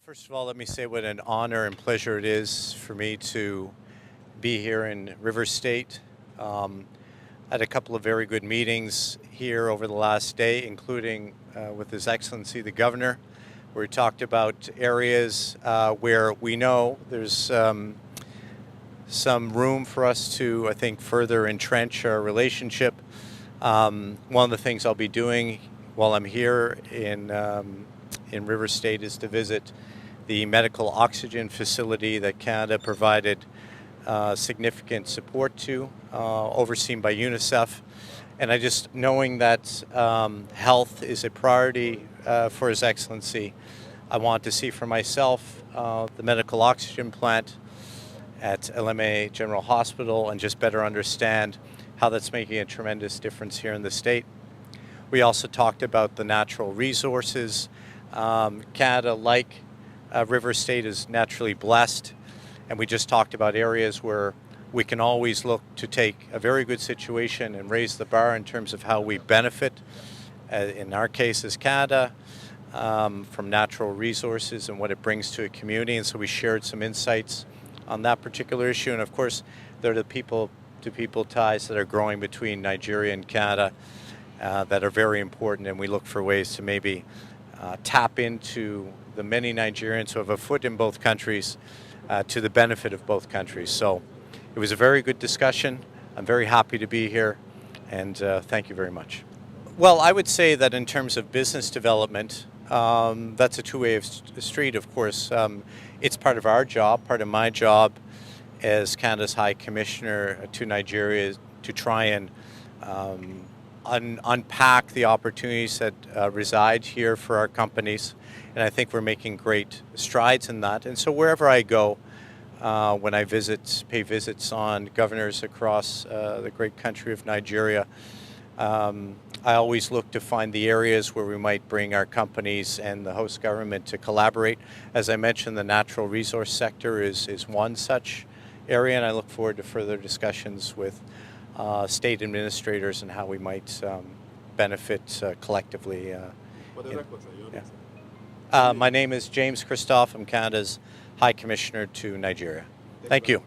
First of all, let me say what an honor and pleasure it is for me to be here in River State. Had a couple of very good meetings here over the last day, including with His Excellency the Governor, where we talked about areas where we know there's some room for us to, I think, further entrench our relationship. One of the things I'll be doing while I'm here in River State is to visit the medical oxygen facility that Canada provided significant support to, overseen by UNICEF. And I just, knowing that health is a priority for His Excellency, I want to see for myself the medical oxygen plant at LMA General Hospital and just better understand how that's making a tremendous difference here in the state. We also talked about the natural resources. Canada, like River State, is naturally blessed, and we just talked about areas where we can always look to take a very good situation and raise the bar in terms of how we benefit, in our case as Canada, from natural resources and what it brings to a community. And so we shared some insights on that particular issue. And of course, there are the people-to-people ties that are growing between Nigeria and Canada that are very important, and we look for ways to maybe tap into the many Nigerians who have a foot in both countries to the benefit of both countries. So it was a very good discussion. I'm very happy to be here, and thank you very much. Well, I would say that in terms of business development, that's a two-way street, of course. It's part of our job, part of my job as Canada's High Commissioner to Nigeria, to try and unpack the opportunities that reside here for our companies. And I think we're making great strides in that. And so wherever I go, when I pay visits on governors across the great country of Nigeria, I always look to find the areas where we might bring our companies and the host government to collaborate. As I mentioned, the natural resource sector is one such area, and I look forward to further discussions with state administrators and how we might benefit collectively. My name is James Christoff. I'm Canada's High Commissioner to Nigeria. Thank you.